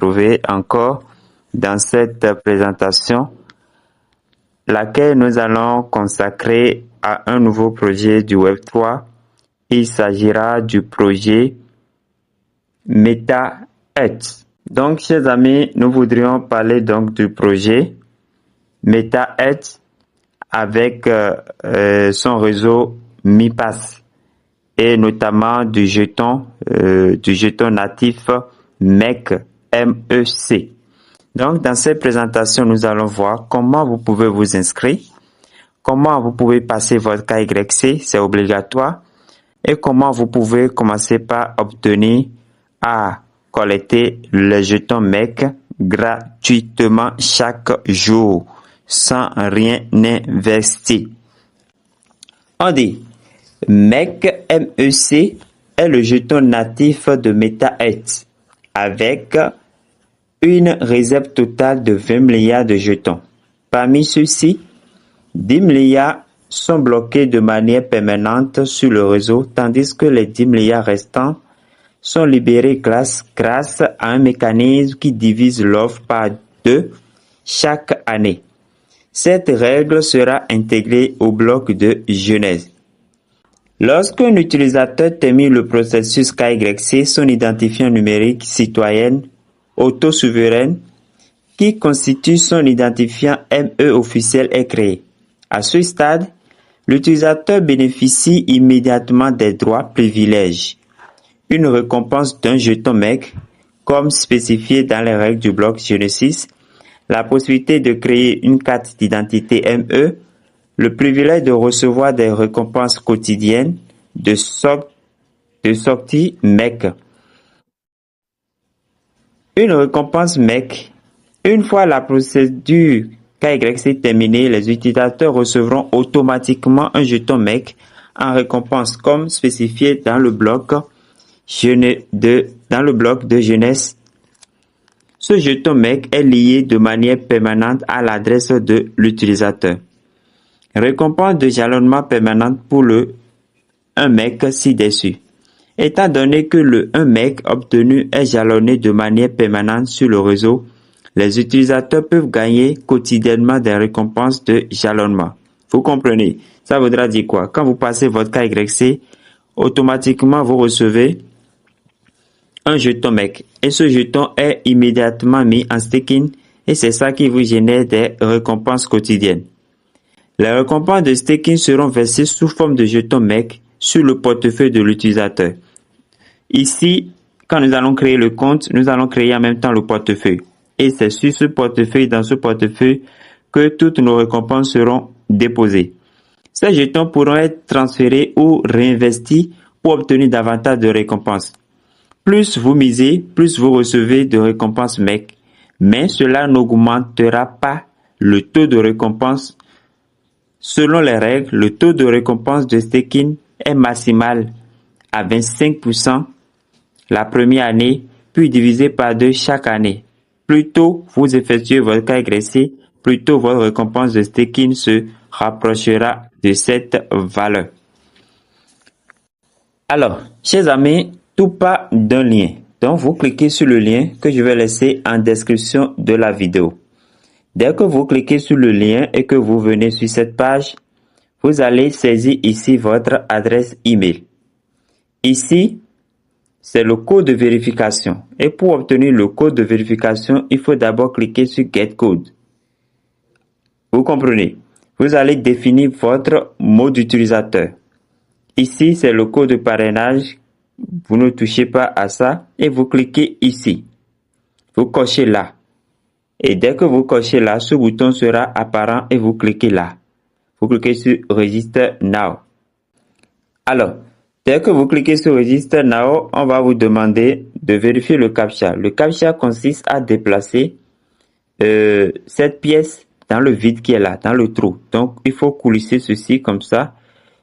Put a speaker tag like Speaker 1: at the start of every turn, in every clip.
Speaker 1: retrouver encore dans cette présentation, laquelle nous allons consacrer à un nouveau projet du Web3. Il s'agira du projet MetaEarth. Donc, chers amis, nous voudrions parler donc du projet MetaEarth avec son réseau MiPass et notamment du jeton natif MEC. Donc, dans cette présentation, nous allons voir comment vous pouvez vous inscrire, comment vous pouvez passer votre KYC, c'est obligatoire, et comment vous pouvez commencer par obtenir à collecter les jetons MEC gratuitement chaque jour, sans rien investir. On dit MEC, MEC est le jeton natif de MetaEarth avec une réserve totale de 20 milliards de jetons. Parmi ceux-ci, 10 milliards sont bloqués de manière permanente sur le réseau, tandis que les 10 milliards restants sont libérés grâce à un mécanisme qui divise l'offre par 2 chaque année. Cette règle sera intégrée au bloc de Genèse. Lorsqu'un utilisateur termine le processus KYC, son identifiant numérique citoyen auto-souveraine qui constitue son identifiant ME officiel est créé. À ce stade, l'utilisateur bénéficie immédiatement des droits privilèges. Une récompense d'un jeton MEC, comme spécifié dans les règles du bloc Genesis, la possibilité de créer une carte d'identité ME, le privilège de recevoir des récompenses quotidiennes de sortie MEC. Une récompense MEC. Une fois la procédure KYC terminée, les utilisateurs recevront automatiquement un jeton MEC en récompense comme spécifié dans le bloc de jeunesse. Ce jeton MEC est lié de manière permanente à l'adresse de l'utilisateur. Récompense de jalonnement permanente pour le 1 MEC ci-dessus. Étant donné que le 1 MEC obtenu est jalonné de manière permanente sur le réseau, les utilisateurs peuvent gagner quotidiennement des récompenses de jalonnement. Vous comprenez? Ça voudra dire quoi? Quand vous passez votre KYC, automatiquement vous recevez un jeton MEC. Et ce jeton est immédiatement mis en staking et c'est ça qui vous génère des récompenses quotidiennes. Les récompenses de staking seront versées sous forme de jetons MEC sur le portefeuille de l'utilisateur. Ici, quand nous allons créer le compte, nous allons créer en même temps le portefeuille. Et c'est sur ce portefeuille, dans ce portefeuille, que toutes nos récompenses seront déposées. Ces jetons pourront être transférés ou réinvestis pour obtenir davantage de récompenses. Plus vous misez, plus vous recevez de récompenses MEC. Mais cela n'augmentera pas le taux de récompense. Selon les règles, le taux de récompense de staking est maximal à 25% la première année, puis divisé par 2 chaque année. Plus tôt vous effectuez votre KYC, plus tôt votre récompense de staking se rapprochera de cette valeur. Alors, chers amis, tout part d'un lien. Donc, vous cliquez sur le lien que je vais laisser en description de la vidéo. Dès que vous cliquez sur le lien et que vous venez sur cette page, vous allez saisir ici votre adresse email. Ici, c'est le code de vérification. Et pour obtenir le code de vérification, il faut d'abord cliquer sur Get Code. Vous comprenez? Vous allez définir votre mot d'utilisateur. Ici, c'est le code de parrainage. Vous ne touchez pas à ça et vous cliquez ici. Vous cochez là. Et dès que vous cochez là, ce bouton sera apparent et vous cliquez là. Vous cliquez sur Register Now. Alors, dès que vous cliquez sur Register Now, on va vous demander de vérifier le CAPTCHA. Le CAPTCHA consiste à déplacer cette pièce dans le vide qui est là, dans le trou. Donc, il faut coulisser ceci comme ça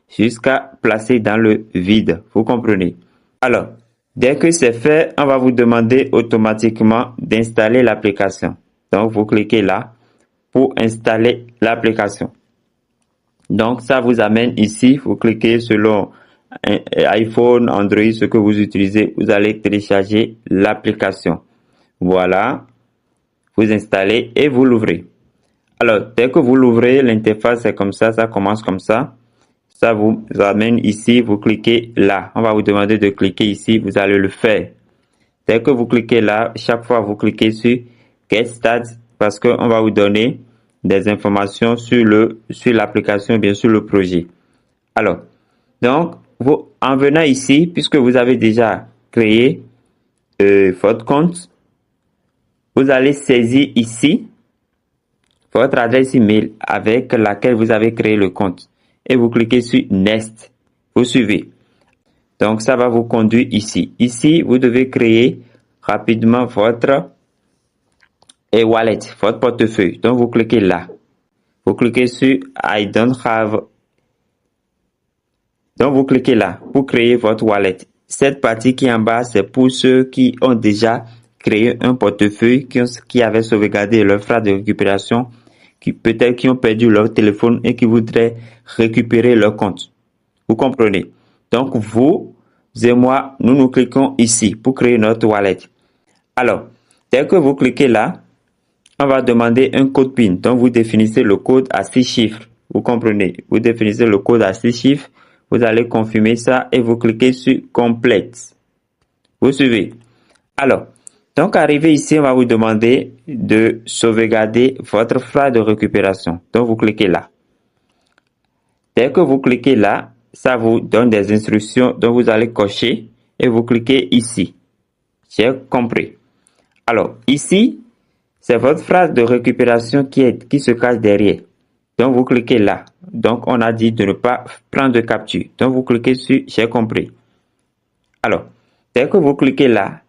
Speaker 1: jusqu'à placer dans le vide. Vous comprenez? Alors, dès que c'est fait, on va vous demander automatiquement d'installer l'application. Donc, vous cliquez là pour installer l'application. Donc, ça vous amène ici. Vous cliquez selon iPhone, Android, ce que vous utilisez. Vous allez télécharger l'application. Voilà. Vous installez et vous l'ouvrez. Alors, dès que vous l'ouvrez, l'interface est comme ça commence comme ça. Ça vous amène ici, vous cliquez là. On va vous demander de cliquer ici, vous allez le faire. Dès que vous cliquez là, chaque fois vous cliquez sur Get Started parce qu'on va vous donner des informations sur l'application, bien sûr le projet. Alors, donc, en venant ici, puisque vous avez déjà créé votre compte, vous allez saisir ici votre adresse email avec laquelle vous avez créé le compte et vous cliquez sur Next. Vous suivez. Donc, ça va vous conduire ici. Ici, vous devez créer rapidement votre wallet, votre portefeuille. Donc, vous cliquez là. Vous cliquez sur I don't have. Donc, vous cliquez là pour créer votre wallet. Cette partie qui est en bas, c'est pour ceux qui ont déjà créé un portefeuille, qui avaient sauvegardé leurs frais de récupération, peut-être qui ont perdu leur téléphone et qui voudraient récupérer leur compte. Vous comprenez? Donc, vous et moi, nous cliquons ici pour créer notre wallet. Alors, dès que vous cliquez là, on va demander un code PIN. Donc, vous définissez le code à 6 chiffres. Vous comprenez? Vous définissez le code à 6 chiffres. Vous allez confirmer ça et vous cliquez sur Complete. Vous suivez? Alors, donc, arrivé ici, on va vous demander de sauvegarder votre frais de récupération. Donc, vous cliquez là. Dès que vous cliquez là, ça vous donne des instructions dont vous allez cocher et vous cliquez ici. J'ai compris. Alors, ici, c'est votre phrase de récupération qui se cache derrière. Donc, vous cliquez là. Donc, on a dit de ne pas prendre de capture. Donc, vous cliquez sur J'ai compris. Alors, dès que vous cliquez là,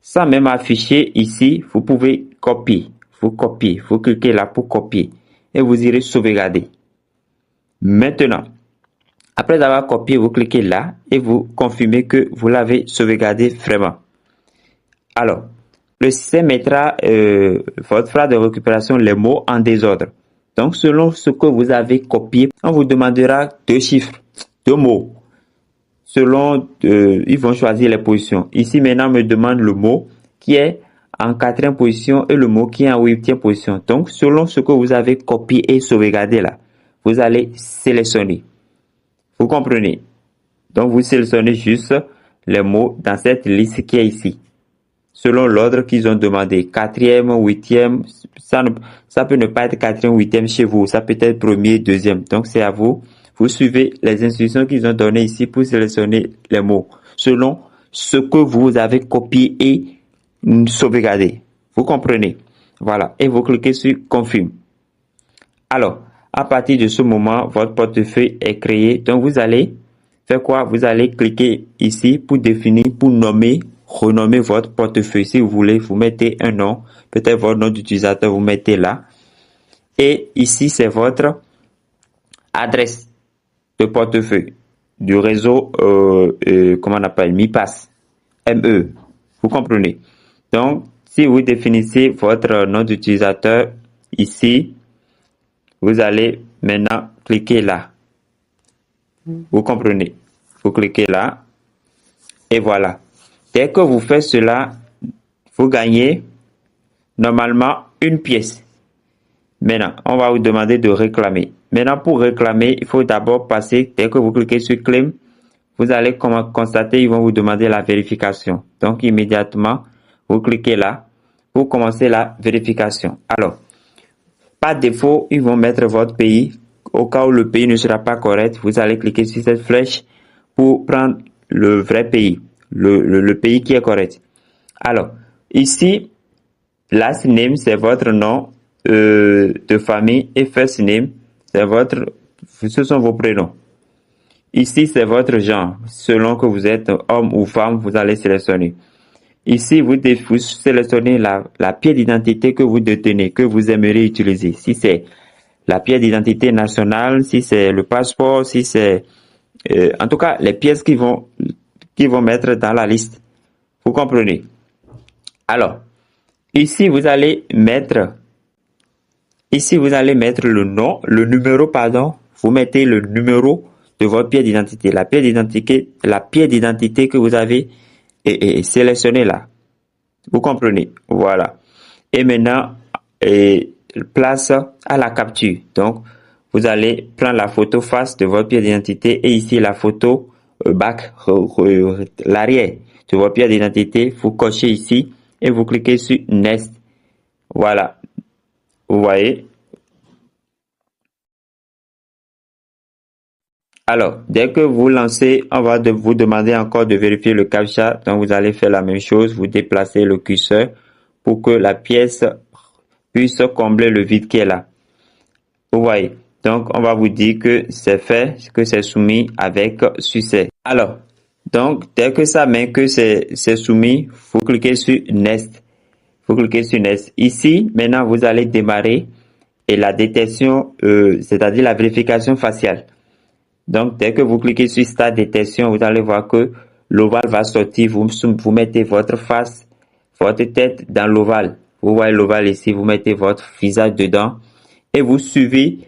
Speaker 1: sans même afficher ici, vous pouvez copier. Vous copiez. Vous cliquez là pour copier. Et vous irez sauvegarder. Maintenant, après avoir copié, vous cliquez là et vous confirmez que vous l'avez sauvegardé vraiment. Alors, le système mettra votre phrase de récupération, les mots en désordre. Donc, selon ce que vous avez copié, on vous demandera 2 chiffres, 2 mots. Selon, ils vont choisir les positions. Ici, maintenant, on me demande le mot qui est en 4e position et le mot qui est en 8e position. Donc, selon ce que vous avez copié et sauvegardé là, vous allez sélectionner. Vous comprenez? Donc, vous sélectionnez juste les mots dans cette liste qui est ici. Selon l'ordre qu'ils ont demandé. 4e, 8e, ça peut ne pas être 4e, 8e chez vous. Ça peut être 1er, 2e. Donc, c'est à vous. Vous suivez les instructions qu'ils ont données ici pour sélectionner les mots. Selon ce que vous avez copié et sauvegardé. Vous comprenez? Voilà. Et vous cliquez sur Confirme. Alors, à partir de ce moment, votre portefeuille est créé. Donc, vous allez faire quoi? Vous allez cliquer ici pour définir, pour renommer votre portefeuille. Si vous voulez, vous mettez un nom, peut-être votre nom d'utilisateur, vous mettez là. Et ici, c'est votre adresse de portefeuille du réseau, comment on appelle, MiPass, ME. Vous comprenez? Donc, si vous définissez votre nom d'utilisateur ici, vous allez maintenant cliquer là. Vous comprenez? Vous cliquez là. Et voilà. Dès que vous faites cela, vous gagnez normalement une pièce. Maintenant, on va vous demander de réclamer. Maintenant, pour réclamer, il faut d'abord passer, dès que vous cliquez sur Claim, vous allez constater, ils vont vous demander la vérification. Donc, immédiatement, vous cliquez là pour commencer la vérification. Alors, par défaut, ils vont mettre votre pays. Au cas où le pays ne sera pas correct, vous allez cliquer sur cette flèche pour prendre le vrai pays, le pays qui est correct. Alors, ici, last name, c'est votre nom de famille et first name, ce sont vos prénoms. Ici, c'est votre genre. Selon que vous êtes homme ou femme, vous allez sélectionner. Ici, vous sélectionnez la pièce d'identité que vous détenez, que vous aimeriez utiliser. Si c'est la pièce d'identité nationale, si c'est le passeport, si c'est... en tout cas, les pièces qui vont mettre dans la liste. Vous comprenez? Alors, ici, vous allez mettre le nom, le numéro, pardon. Vous mettez le numéro de votre pièce d'identité. La pièce d'identité que vous avez sélectionnée là. Vous comprenez? Voilà. Et maintenant, place à la capture. Donc, vous allez prendre la photo face de votre pièce d'identité et ici la photo back, l'arrière de votre pièce d'identité. Vous cochez ici et vous cliquez sur Next. Voilà. Vous voyez? Alors, dès que vous lancez, on va vous demander encore de vérifier le captcha. Donc, vous allez faire la même chose. Vous déplacez le curseur pour que la pièce puisse combler le vide qui est là. Vous voyez. Donc, on va vous dire que c'est fait, que c'est soumis avec succès. Alors, donc, dès que ça met que c'est soumis, vous cliquez sur Next. Vous cliquez sur Next. Ici, maintenant, vous allez démarrer et la détection, c'est-à-dire la vérification faciale. Donc, dès que vous cliquez sur Start détection, vous allez voir que l'ovale va sortir. Vous mettez votre face, votre tête dans l'ovale. Vous voyez l'ovale ici, vous mettez votre visage dedans et vous suivez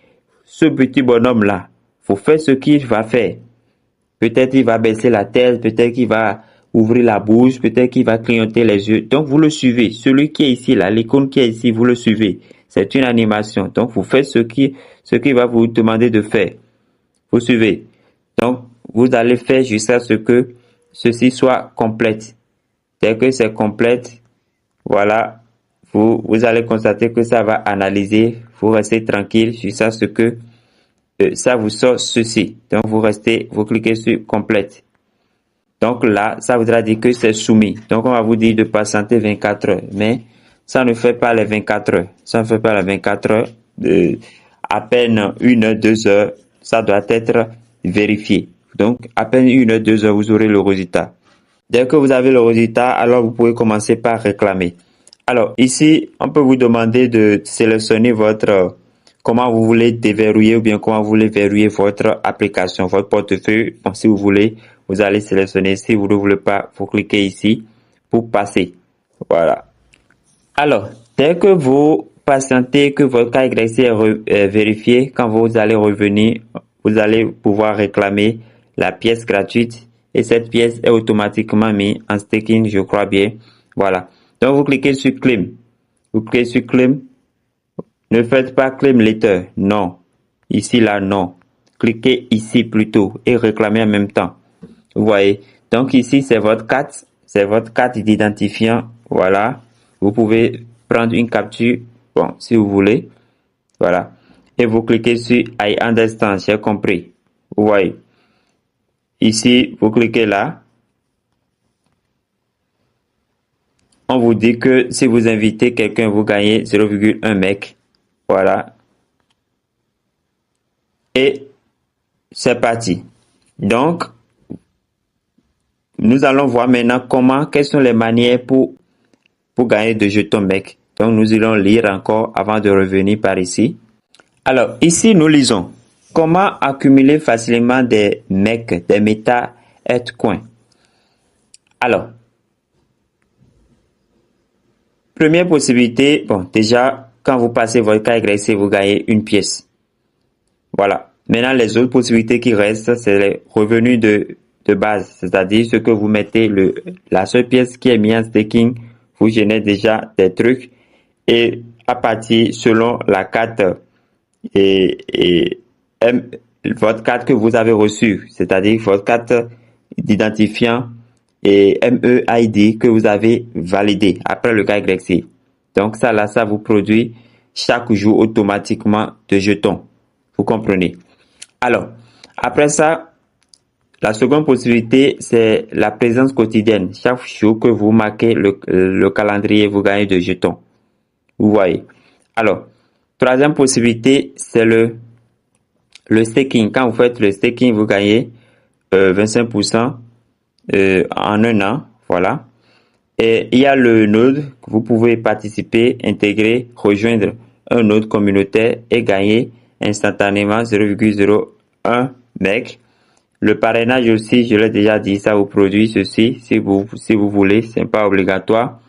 Speaker 1: ce petit bonhomme-là. Vous faites ce qu'il va faire. Peut-être il va baisser la tête, peut-être qu'il va ouvrir la bouche, peut-être qu'il va clignoter les yeux. Donc, vous le suivez. Celui qui est ici, là, l'icône qui est ici, vous le suivez. C'est une animation. Donc, vous faites ce qu'il va vous demander de faire. Vous suivez. Donc, vous allez faire jusqu'à ce que ceci soit complète. Dès que c'est complète, voilà, vous allez constater que ça va analyser. Vous restez tranquille jusqu'à ce que ça vous sort ceci. Donc, vous cliquez sur complète. Donc là, ça voudra dire que c'est soumis. Donc, on va vous dire de patienter 24 heures. Mais ça ne fait pas les 24 heures. Ça ne fait pas les 24 heures. À peine 1 heure, 2 heures, ça doit être vérifié. Donc, à peine 1 heure, 2 heures, vous aurez le résultat. Dès que vous avez le résultat, alors vous pouvez commencer par réclamer. Alors, ici, on peut vous demander de sélectionner comment vous voulez déverrouiller ou bien comment vous voulez verrouiller votre application, votre portefeuille. Bon, si vous voulez, vous allez sélectionner. Si vous ne voulez pas, vous cliquez ici pour passer. Voilà. Alors, dès que vous patientez que votre KYC est vérifié, quand vous allez revenir, vous allez pouvoir réclamer la pièce gratuite et cette pièce est automatiquement mise en staking, je crois bien. Voilà. Donc, vous cliquez sur Claim. Vous cliquez sur Claim. Ne faites pas Claim Later. Non. Ici, là, non. Cliquez ici plutôt et réclamez en même temps. Vous voyez. Donc, ici, c'est votre carte. C'est votre carte d'identifiant. Voilà. Vous pouvez prendre une capture. Bon, si vous voulez. Voilà. Et vous cliquez sur I understand. J'ai compris. Vous voyez. Ici, vous cliquez là. On vous dit que si vous invitez quelqu'un, vous gagnez 0,1 mec. Voilà. Et c'est parti. Donc, nous allons voir maintenant quelles sont les manières pour gagner de jetons mec. Donc, nous allons lire encore avant de revenir par ici. Alors, ici, nous lisons. Comment accumuler facilement des mecs, des méta altcoins. Alors, première possibilité, bon, déjà, quand vous passez votre KYC, vous gagnez une pièce. Voilà. Maintenant, les autres possibilités qui restent, c'est les revenus de base, c'est-à-dire ce que vous mettez, la seule pièce qui est mise en staking, vous générez déjà des trucs et à partir, selon la carte et votre carte que vous avez reçue, c'est-à-dire votre carte d'identifiant et MEID que vous avez validé après le KYC. Donc ça là, ça vous produit chaque jour automatiquement de jetons. Vous comprenez? Alors, après ça, la seconde possibilité, c'est la présence quotidienne. Chaque jour que vous marquez le calendrier, vous gagnez de jetons. Vous voyez? Alors, troisième possibilité, c'est le staking. Quand vous faites le staking, vous gagnez 25% en un an. Voilà. Et il y a le node, vous pouvez participer, intégrer, rejoindre un node communautaire et gagner instantanément 0,01 mec. Le parrainage aussi, je l'ai déjà dit, ça vous produit ceci si vous voulez, c'est pas obligatoire.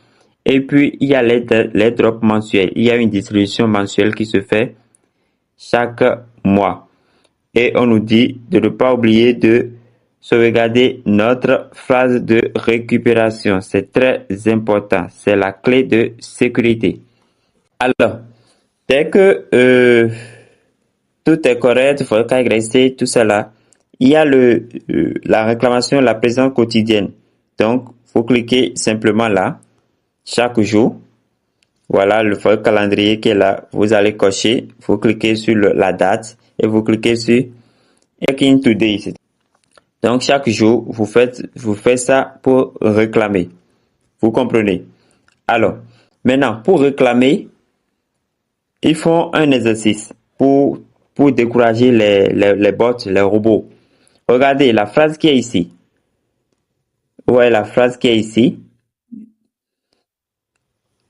Speaker 1: Et puis, il y a les drops mensuels. Il y a une distribution mensuelle qui se fait chaque mois. Et on nous dit de ne pas oublier de sauvegarder notre phrase de récupération. C'est très important. C'est la clé de sécurité. Alors, dès que tout est correct, votre KYC, tout cela, il y a la réclamation, la présence quotidienne. Donc, vous cliquez simplement là, chaque jour. Voilà votre calendrier qui est là. Vous allez cocher, vous cliquez sur la date et vous cliquez sur Check-in Today. Donc, chaque jour, vous faites ça pour réclamer. Vous comprenez? Alors, maintenant, pour réclamer, ils font un exercice pour décourager les bots, les robots. Regardez la phrase qui est ici. Ouais, la phrase qui est ici.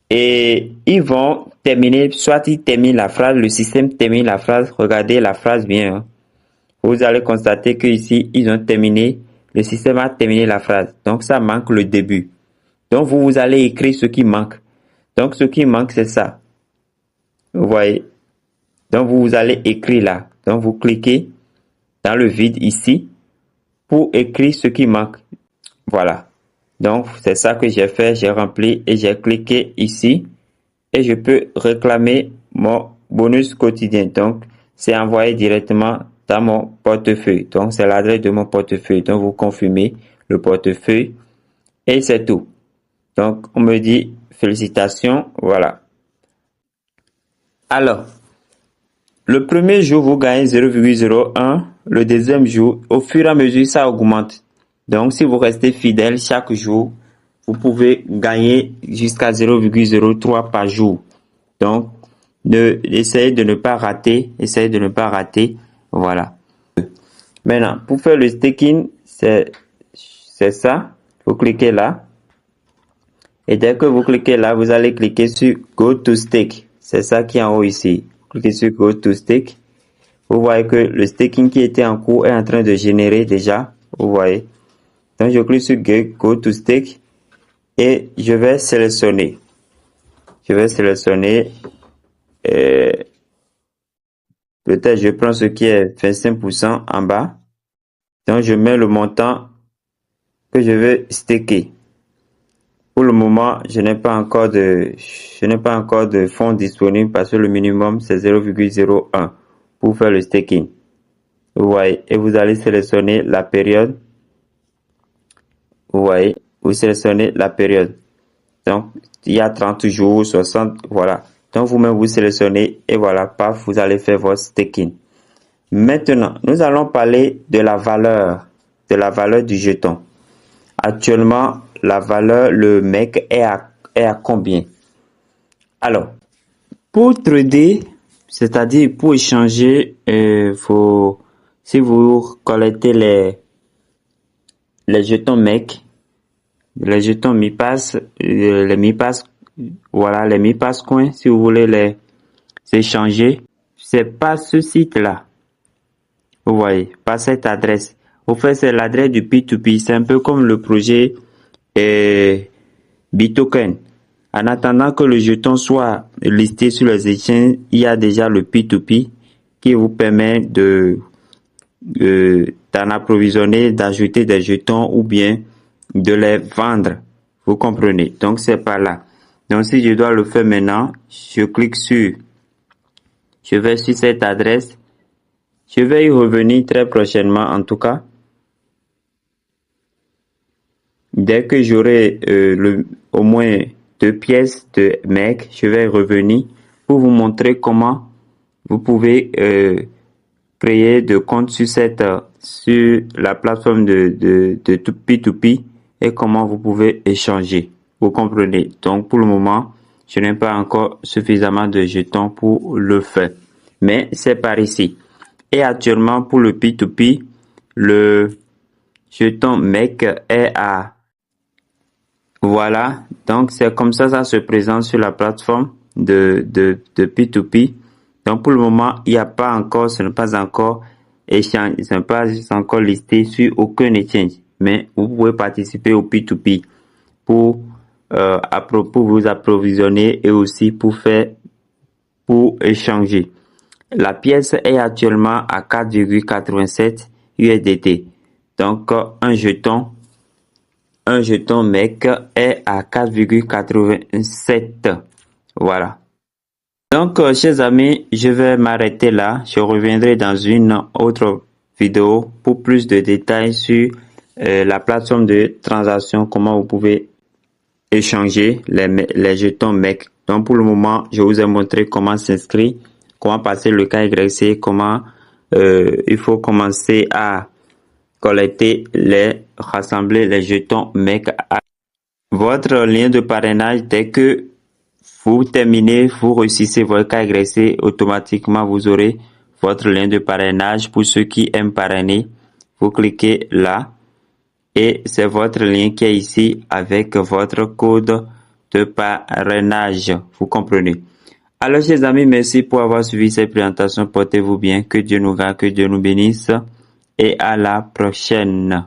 Speaker 1: Et ils vont terminer, soit ils terminent la phrase, le système termine la phrase. Regardez la phrase bien. Hein. Vous allez constater que ici ils ont terminé, le système a terminé la phrase. Donc ça manque le début. Donc vous allez écrire ce qui manque. Donc ce qui manque c'est ça. Vous voyez. Donc vous allez écrire là. Donc vous cliquez dans le vide ici pour écrire ce qui manque. Voilà. Donc, c'est ça que j'ai fait. J'ai rempli et j'ai cliqué ici. Et je peux réclamer mon bonus quotidien. Donc, c'est envoyé directement dans mon portefeuille. Donc, c'est l'adresse de mon portefeuille. Donc, vous confirmez le portefeuille. Et c'est tout. Donc, on me dit félicitations. Voilà. Alors, le premier jour, vous gagnez 0,01. Le deuxième jour, au fur et à mesure, ça augmente. Donc, si vous restez fidèle chaque jour, vous pouvez gagner jusqu'à 0,03 par jour. Donc, essayez de ne pas rater. Essayez de ne pas rater. Voilà. Maintenant, pour faire le staking, c'est ça. Vous cliquez là. Et dès que vous cliquez là, vous allez cliquer sur Go to Stake. C'est ça qui est en haut ici. Cliquez sur Go to Stake. Vous voyez que le staking qui était en cours est en train de générer déjà. Vous voyez. Donc, je clique sur Go to Stake et je vais sélectionner. Je vais sélectionner. Peut-être je prends ce qui est 25% en bas. Donc, je mets le montant que je veux staker. Pour le moment, je n'ai pas encore de fonds disponibles parce que le minimum c'est 0,01 pour faire le staking. Vous voyez, et vous allez sélectionner la période. Vous voyez, vous sélectionnez la période. Donc, il y a 30 jours, 60, voilà. Donc, vous-même, vous sélectionnez et voilà, paf, vous allez faire votre staking. Maintenant, nous allons parler de la valeur du jeton. Actuellement, la valeur, le MEC est à combien? Alors, pour trader, c'est-à-dire pour échanger, si vous collectez les jetons MEC, les jetons MiPass, les MiPass, voilà, les MiPass coins, si vous voulez les échanger, c'est pas ce site-là. Vous voyez, pas cette adresse. Au fait, c'est l'adresse du P2P. C'est un peu comme le projet Bitoken. En attendant que le jeton soit listé sur les exchanges, il y a déjà le P2P qui vous permet d'en approvisionner, d'ajouter des jetons ou bien de les vendre. Vous comprenez? Donc, c'est par là. Donc, si je dois le faire maintenant, je vais sur cette adresse. Je vais y revenir très prochainement, en tout cas. Dès que j'aurai au moins 2 pièces de MEC, je vais revenir pour vous montrer comment vous pouvez créer de compte sur la plateforme de P2P et comment vous pouvez échanger. Vous comprenez? Donc, pour le moment, je n'ai pas encore suffisamment de jetons pour le faire. Mais c'est par ici. Et actuellement, pour le P2P, le jeton MEC est à... Voilà. Donc, c'est comme ça se présente sur la plateforme de P2P. Donc, pour le moment, il n'y a pas encore, ce n'est pas encore échange, ce n'est pas encore listé sur aucun exchange. Mais vous pouvez participer au P2P pour vous approvisionner et aussi pour échanger. La pièce est actuellement à 4,87 USDT. Donc, un jeton MEC est à 4,87. Voilà. Donc, chers amis, je vais m'arrêter là. Je reviendrai dans une autre vidéo pour plus de détails sur la plateforme de transaction, comment vous pouvez échanger les jetons MEC. Donc, pour le moment, je vous ai montré comment s'inscrire, comment passer le KYC, comment il faut commencer à rassembler les jetons MEC à votre lien de parrainage. Dès que vous terminez, vous réussissez votre KYC, automatiquement vous aurez votre lien de parrainage. Pour ceux qui aiment parrainer, vous cliquez là et c'est votre lien qui est ici avec votre code de parrainage. Vous comprenez? Alors, chers amis, merci pour avoir suivi cette présentation. Portez-vous bien. Que Dieu nous garde, que Dieu nous bénisse et à la prochaine.